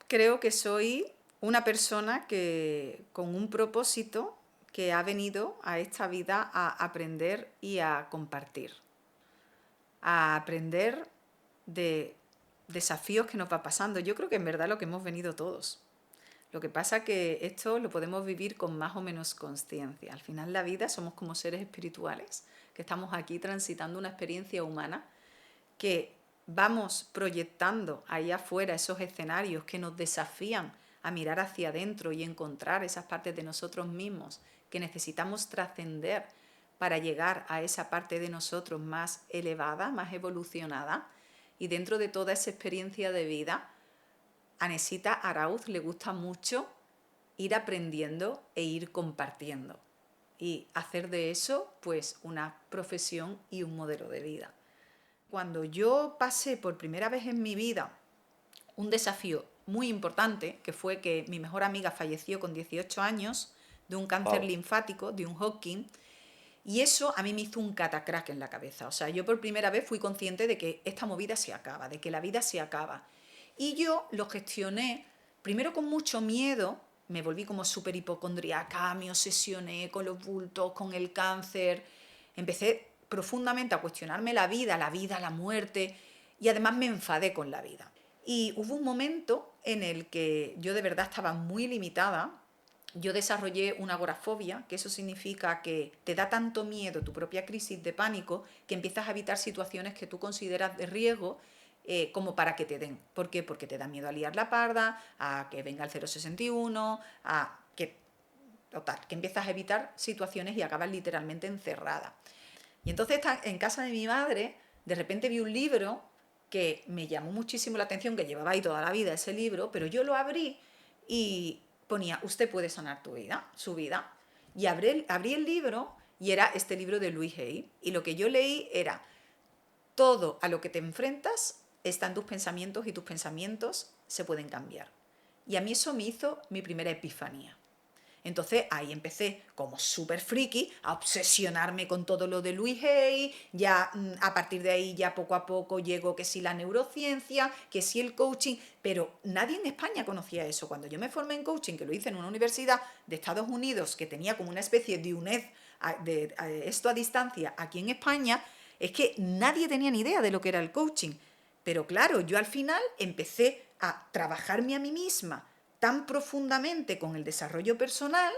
creo que soy una persona que con un propósito que ha venido a esta vida a aprender y a compartir, a aprender de desafíos que nos va pasando. Yo creo que en verdad lo que hemos venido todos. Lo que pasa que esto lo podemos vivir con más o menos consciencia. Al final la vida somos como seres espirituales que estamos aquí transitando una experiencia humana que vamos proyectando ahí afuera esos escenarios que nos desafían a mirar hacia adentro y encontrar esas partes de nosotros mismos que necesitamos trascender para llegar a esa parte de nosotros más elevada, más evolucionada. Y dentro de toda esa experiencia de vida, a Nesita Arauz le gusta mucho ir aprendiendo e ir compartiendo y hacer de eso pues una profesión y un modelo de vida. Cuando yo pasé por primera vez en mi vida un desafío muy importante, que fue que mi mejor amiga falleció con 18 años de un cáncer Wow. linfático, de un Hodgkin, y eso a mí me hizo un catacrack en la cabeza. O sea, yo por primera vez fui consciente de que esta movida se acaba, de que la vida se acaba. Y yo lo gestioné primero con mucho miedo, me volví como súper hipocondriaca, me obsesioné con los bultos, con el cáncer, empecé profundamente a cuestionarme la vida, la muerte, y además me enfadé con la vida. Y hubo un momento en el que yo de verdad estaba muy limitada. Yo desarrollé una agorafobia, que eso significa que te da tanto miedo tu propia crisis de pánico que empiezas a evitar situaciones que tú consideras de riesgo como para que te den. ¿Por qué? Porque te da miedo a liar la parda, a que venga el 061, a que, total, que empiezas a evitar situaciones y acabas literalmente encerrada. Y entonces en casa de mi madre, de repente vi un libro que me llamó muchísimo la atención, que llevaba ahí toda la vida ese libro, pero yo lo abrí y ponía, usted puede sanar tu vida, su vida. Y abrí el libro y era este libro de Louise Hay. Y lo que yo leí era, todo a lo que te enfrentas está en tus pensamientos y tus pensamientos se pueden cambiar. Y a mí eso me hizo mi primera epifanía. Entonces ahí empecé como súper friki a obsesionarme con todo lo de Louise Hay, ya a partir de ahí ya poco a poco llegó que si la neurociencia, que si el coaching, pero nadie en España conocía eso. Cuando yo me formé en coaching, que lo hice en una universidad de Estados Unidos que tenía como una especie de UNED, esto a distancia aquí en España, es que nadie tenía ni idea de lo que era el coaching. Pero claro, yo al final empecé a trabajarme a mí misma tan profundamente con el desarrollo personal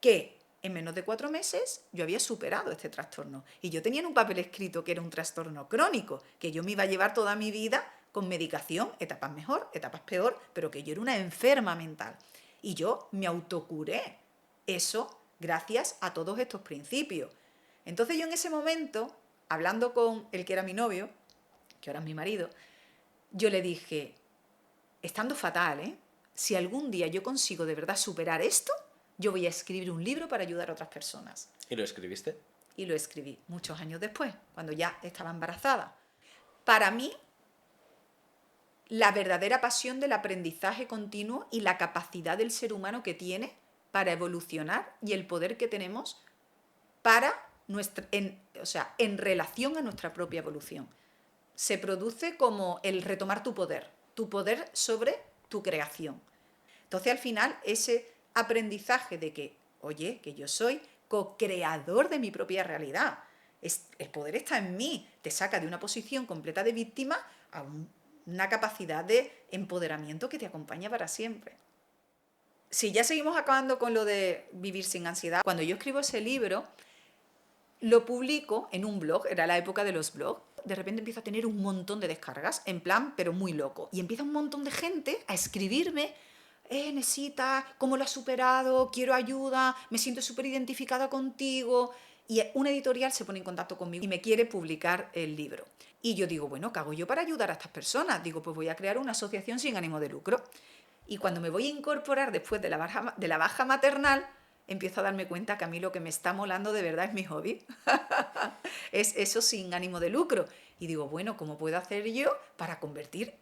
que en menos de 4 meses yo había superado este trastorno. Y yo tenía en un papel escrito que era un trastorno crónico, que yo me iba a llevar toda mi vida con medicación, etapas mejor, etapas peor, pero que yo era una enferma mental. Y yo me autocuré. Eso gracias a todos estos principios. Entonces yo en ese momento, hablando con el que era mi novio, que ahora es mi marido, yo le dije, estando fatal, si algún día yo consigo de verdad superar esto, yo voy a escribir un libro para ayudar a otras personas. ¿Y lo escribiste? Y lo escribí muchos años después, cuando ya estaba embarazada. Para mí, la verdadera pasión del aprendizaje continuo y la capacidad del ser humano que tiene para evolucionar y el poder que tenemos para en relación a nuestra propia evolución. Se produce como el retomar tu poder sobre tu creación. Entonces al final ese aprendizaje de que, oye, que yo soy co-creador de mi propia realidad, el poder está en mí, te saca de una posición completa de víctima a una capacidad de empoderamiento que te acompaña para siempre. Si ya seguimos acabando con lo de vivir sin ansiedad, cuando yo escribo ese libro, lo publico en un blog, era la época de los blogs, de repente empiezo a tener un montón de descargas, en plan, pero muy loco. Y empieza un montón de gente a escribirme, Nesita, ¿cómo lo has superado? Quiero ayuda, me siento súper identificada contigo. Y una editorial se pone en contacto conmigo y me quiere publicar el libro. Y yo digo, bueno, ¿qué hago yo para ayudar a estas personas? Digo, pues voy a crear una asociación sin ánimo de lucro. Y cuando me voy a incorporar después de la baja maternal, empiezo a darme cuenta que a mí lo que me está molando de verdad es mi hobby. Es eso sin ánimo de lucro. Y digo, bueno, ¿cómo puedo hacer yo para convertir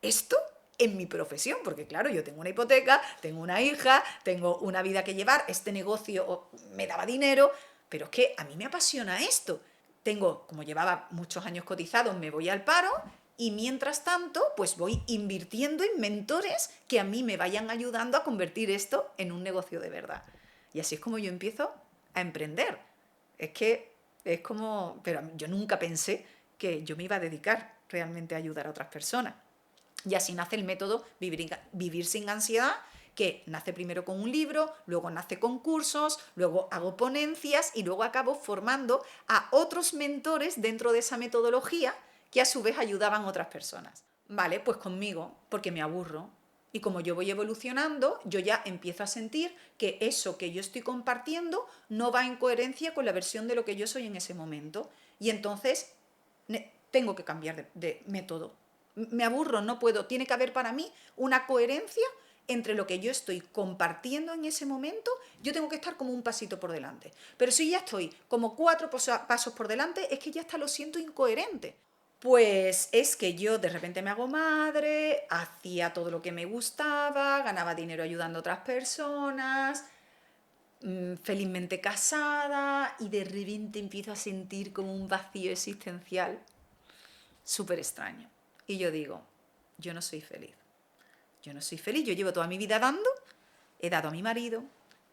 esto en mi profesión? Porque claro, yo tengo una hipoteca, tengo una hija, tengo una vida que llevar, este negocio me daba dinero, pero es que a mí me apasiona esto. Tengo, como llevaba muchos años cotizados, me voy al paro Y mientras tanto, pues voy invirtiendo en mentores que a mí me vayan ayudando a convertir esto en un negocio de verdad. Y así es como yo empiezo a emprender. Es que es como, pero yo nunca pensé que yo me iba a dedicar realmente a ayudar a otras personas. Y así nace el método Vivir sin ansiedad, que nace primero con un libro, luego nace con cursos, luego hago ponencias y luego acabo formando a otros mentores dentro de esa metodología que a su vez ayudaban a otras personas. Vale, pues conmigo, porque me aburro. Y como yo voy evolucionando, yo ya empiezo a sentir que eso que yo estoy compartiendo no va en coherencia con la versión de lo que yo soy en ese momento. Y entonces tengo que cambiar de método. Me aburro, no puedo. Tiene que haber para mí una coherencia entre lo que yo estoy compartiendo en ese momento. Yo tengo que estar como un pasito por delante. Pero si ya estoy como 4 pasos por delante, es que ya hasta lo siento incoherente. Pues es que yo de repente me hago madre, hacía todo lo que me gustaba, ganaba dinero ayudando a otras personas, felizmente casada, y de repente empiezo a sentir como un vacío existencial súper extraño. Y yo digo, yo no soy feliz. Yo no soy feliz, yo llevo toda mi vida dando, he dado a mi marido,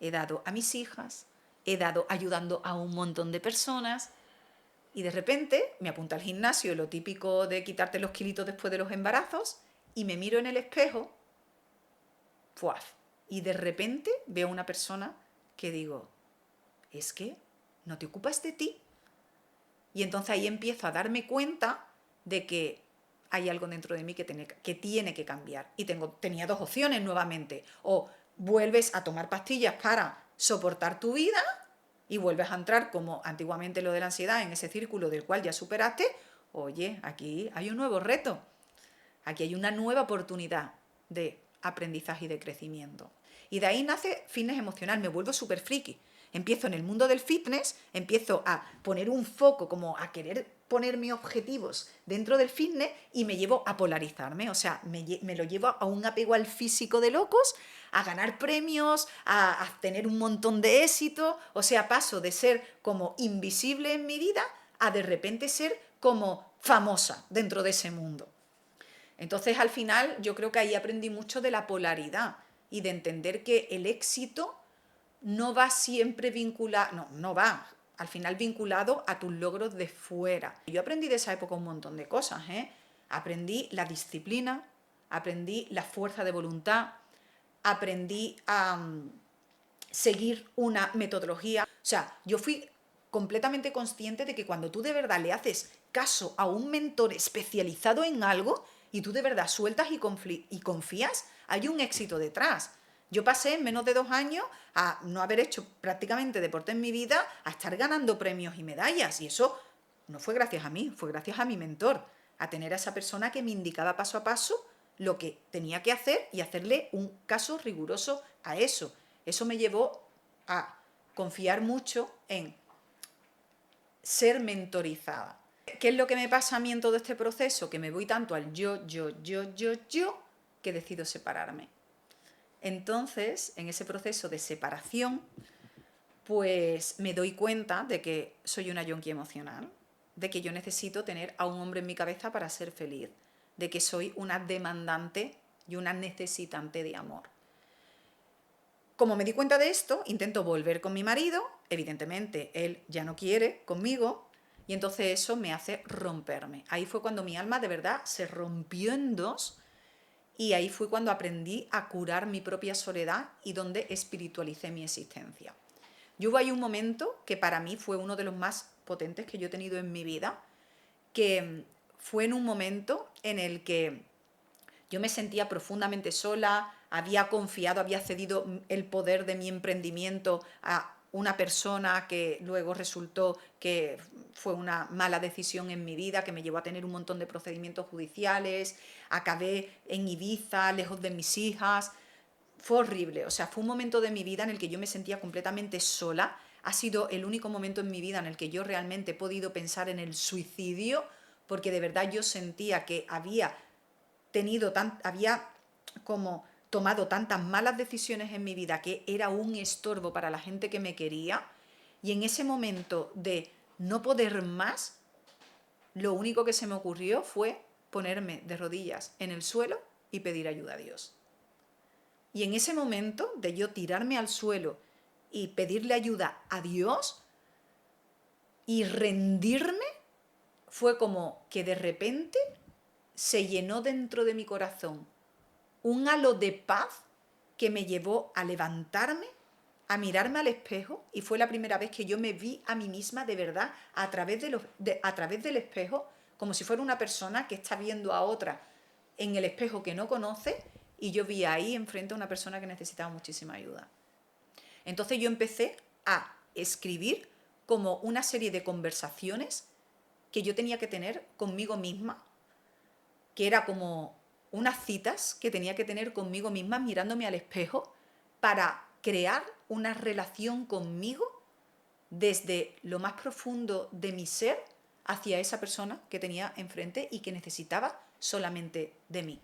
he dado a mis hijas, he dado ayudando a un montón de personas, y de repente me apunta al gimnasio, lo típico de quitarte los kilitos después de los embarazos, y me miro en el espejo, ¡puaf! Y de repente veo una persona que digo, es que no te ocupas de ti. Y entonces ahí empiezo a darme cuenta de que hay algo dentro de mí que tiene que cambiar. Y tenía 2 opciones nuevamente. O vuelves a tomar pastillas para soportar tu vida y vuelves a entrar, como antiguamente lo de la ansiedad, en ese círculo del cual ya superaste. Oye, aquí hay un nuevo reto. Aquí hay una nueva oportunidad de aprendizaje y de crecimiento. Y de ahí nace fitness emocional, me vuelvo súper friki. Empiezo en el mundo del fitness, empiezo a poner un foco, como a querer poner mis objetivos dentro del fitness, y me llevo a polarizarme, o sea, me lo llevo a un apego al físico de locos, a ganar premios, a tener un montón de éxito, o sea, paso de ser como invisible en mi vida a de repente ser como famosa dentro de ese mundo. Entonces, al final, yo creo que ahí aprendí mucho de la polaridad y de entender que el éxito no va siempre vinculado, no va, al final vinculado a tus logros de fuera. Yo aprendí de esa época un montón de cosas, ¿eh? Aprendí la disciplina, aprendí la fuerza de voluntad, aprendí a seguir una metodología. O sea, yo fui completamente consciente de que cuando tú de verdad le haces caso a un mentor especializado en algo y tú de verdad sueltas y confías, hay un éxito detrás. Yo pasé en menos de 2 años a no haber hecho prácticamente deporte en mi vida a estar ganando premios y medallas. Y eso no fue gracias a mí, fue gracias a mi mentor, a tener a esa persona que me indicaba paso a paso lo que tenía que hacer y hacerle un caso riguroso a eso. Eso me llevó a confiar mucho en ser mentorizada. ¿Qué es lo que me pasa a mí en todo este proceso? Que me voy tanto al yo, que decido separarme. Entonces, en ese proceso de separación, pues me doy cuenta de que soy una yonki emocional, de que yo necesito tener a un hombre en mi cabeza para ser feliz, de que soy una demandante y una necesitante de amor. Como me di cuenta de esto, intento volver con mi marido, evidentemente él ya no quiere conmigo, y entonces eso me hace romperme. Ahí fue cuando mi alma de verdad se rompió en dos, y ahí fue cuando aprendí a curar mi propia soledad y donde espiritualicé mi existencia. Yo hubo ahí un momento que para mí fue uno de los más potentes que yo he tenido en mi vida, que fue en un momento en el que yo me sentía profundamente sola, había confiado, había cedido el poder de mi emprendimiento a una persona que luego resultó que fue una mala decisión en mi vida, que me llevó a tener un montón de procedimientos judiciales, acabé en Ibiza, lejos de mis hijas. Fue horrible, o sea, fue un momento de mi vida en el que yo me sentía completamente sola. Ha sido el único momento en mi vida en el que yo realmente he podido pensar en el suicidio, porque de verdad yo sentía que había como tomado tantas malas decisiones en mi vida que era un estorbo para la gente que me quería, y en ese momento de no poder más, lo único que se me ocurrió fue ponerme de rodillas en el suelo y pedir ayuda a Dios. Y en ese momento de yo tirarme al suelo y pedirle ayuda a Dios y rendirme, fue como que de repente se llenó dentro de mi corazón un halo de paz que me llevó a levantarme, a mirarme al espejo, y fue la primera vez que yo me vi a mí misma de verdad a través del espejo, como si fuera una persona que está viendo a otra en el espejo que no conoce, y yo vi ahí enfrente a una persona que necesitaba muchísima ayuda. Entonces yo empecé a escribir como una serie de conversaciones que yo tenía que tener conmigo misma, que era como unas citas que tenía que tener conmigo misma mirándome al espejo para crear una relación conmigo desde lo más profundo de mi ser hacia esa persona que tenía enfrente y que necesitaba solamente de mí.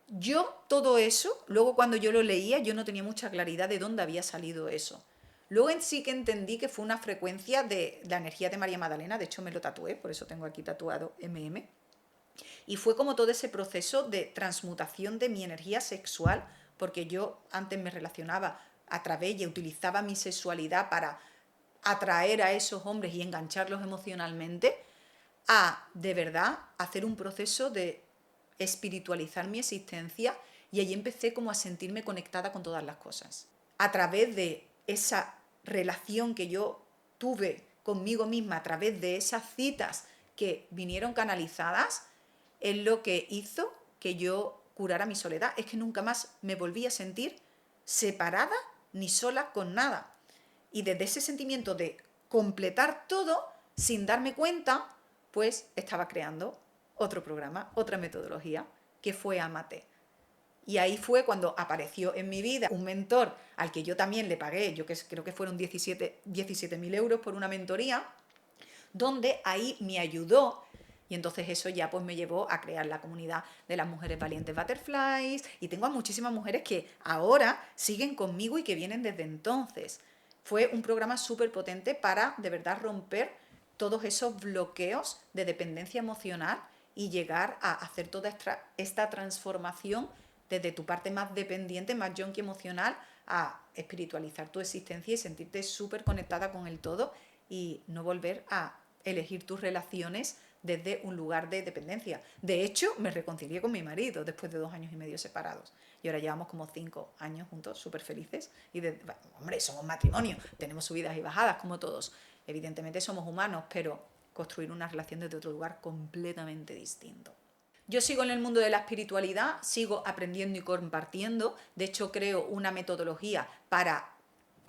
Yo todo eso, luego cuando yo lo leía, yo no tenía mucha claridad de dónde había salido eso. Luego en sí que entendí que fue una frecuencia de la energía de María Magdalena, de hecho me lo tatué, por eso tengo aquí tatuado MM. Y fue como todo ese proceso de transmutación de mi energía sexual, porque yo antes me relacionaba a través y utilizaba mi sexualidad para atraer a esos hombres y engancharlos emocionalmente, a de verdad hacer un proceso de espiritualizar mi existencia, y allí empecé como a sentirme conectada con todas las cosas. A través de esa relación que yo tuve conmigo misma, a través de esas citas que vinieron canalizadas, es lo que hizo que yo curara mi soledad. Es que nunca más me volví a sentir separada ni sola con nada. Y desde ese sentimiento de completar todo, sin darme cuenta, pues estaba creando otro programa, otra metodología, que fue Amate. Y ahí fue cuando apareció en mi vida un mentor al que yo también le pagué, yo creo que fueron 17.000 euros por una mentoría, donde ahí me ayudó. Y entonces eso ya pues me llevó a crear la comunidad de las mujeres valientes butterflies, y tengo a muchísimas mujeres que ahora siguen conmigo y que vienen desde entonces. Fue un programa súper potente para de verdad romper todos esos bloqueos de dependencia emocional y llegar a hacer toda esta transformación desde tu parte más dependiente, más junkie emocional, a espiritualizar tu existencia y sentirte súper conectada con el todo, y no volver a elegir tus relaciones desde un lugar de dependencia. De hecho, me reconcilié con mi marido después de 2 años y medio separados. Y ahora llevamos como 5 años juntos, súper felices. Y hombre, somos matrimonio, tenemos subidas y bajadas como todos. Evidentemente somos humanos, pero construir una relación desde otro lugar completamente distinto. Yo sigo en el mundo de la espiritualidad, sigo aprendiendo y compartiendo. De hecho, creo una metodología para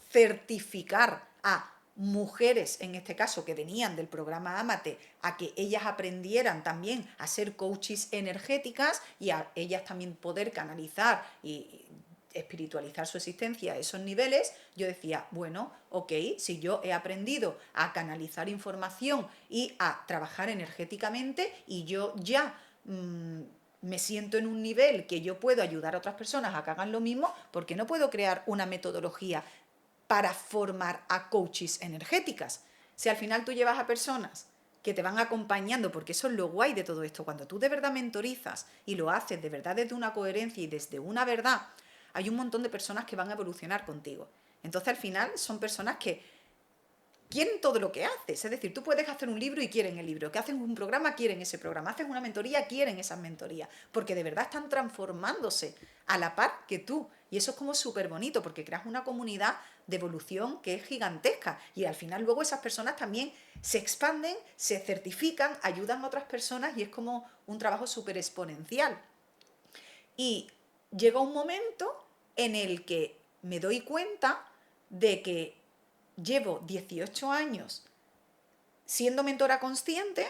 certificar a mujeres, en este caso, que venían del programa Amate, a que ellas aprendieran también a ser coaches energéticas y a ellas también poder canalizar y espiritualizar su existencia a esos niveles. Yo decía, bueno, ok, si yo he aprendido a canalizar información y a trabajar energéticamente, y yo ya me siento en un nivel que yo puedo ayudar a otras personas a que hagan lo mismo, ¿por qué no puedo crear una metodología para formar a coaches energéticas? Si al final tú llevas a personas que te van acompañando, porque eso es lo guay de todo esto, cuando tú de verdad mentorizas y lo haces de verdad desde una coherencia y desde una verdad, hay un montón de personas que van a evolucionar contigo. Entonces al final son personas que quieren todo lo que haces. Es decir, tú puedes hacer un libro y quieren el libro, que hacen un programa, quieren ese programa, hacen una mentoría, quieren esas mentorías, porque de verdad están transformándose a la par que tú. Y eso es como súper bonito, porque creas una comunidad de evolución que es gigantesca, y al final luego esas personas también se expanden, se certifican, ayudan a otras personas, y es como un trabajo súper exponencial. Y llega un momento en el que me doy cuenta de que llevo 18 años siendo mentora consciente,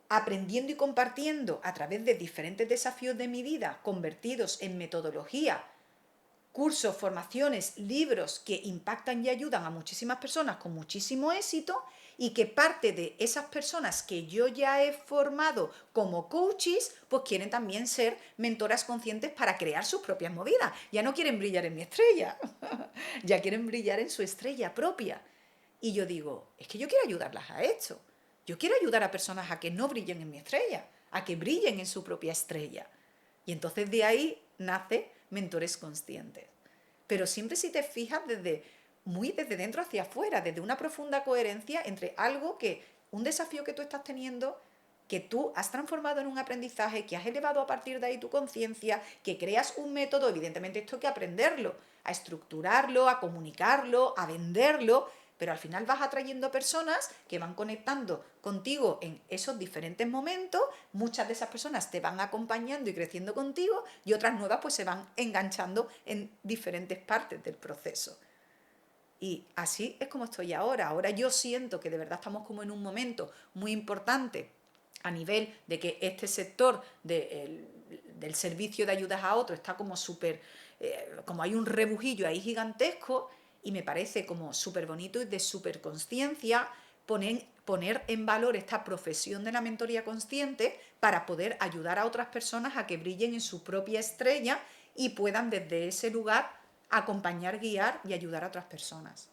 aprendiendo y compartiendo a través de diferentes desafíos de mi vida, convertidos en metodología, cursos, formaciones, libros que impactan y ayudan a muchísimas personas con muchísimo éxito, y que parte de esas personas que yo ya he formado como coaches, pues quieren también ser mentoras conscientes para crear sus propias movidas. Ya no quieren brillar en mi estrella, ya quieren brillar en su estrella propia. Y yo digo, es que yo quiero ayudarlas a esto. Yo quiero ayudar a personas a que no brillen en mi estrella, a que brillen en su propia estrella. Y entonces de ahí nace Mentores Conscientes. Pero siempre si te fijas muy desde dentro hacia afuera, desde una profunda coherencia entre algo un desafío que tú estás teniendo, que tú has transformado en un aprendizaje, que has elevado a partir de ahí tu conciencia, que creas un método, evidentemente esto hay que aprenderlo, a estructurarlo, a comunicarlo, a venderlo, pero al final vas atrayendo personas que van conectando contigo en esos diferentes momentos, muchas de esas personas te van acompañando y creciendo contigo y otras nuevas pues se van enganchando en diferentes partes del proceso. Y así es como estoy ahora. Ahora yo siento que de verdad estamos como en un momento muy importante a nivel de que este sector del servicio de ayudas a otros está como súper, como hay un rebujillo ahí gigantesco y me parece como súper bonito y de súper conciencia poner en valor esta profesión de la mentoría consciente para poder ayudar a otras personas a que brillen en su propia estrella y puedan desde ese lugar acompañar, guiar y ayudar a otras personas.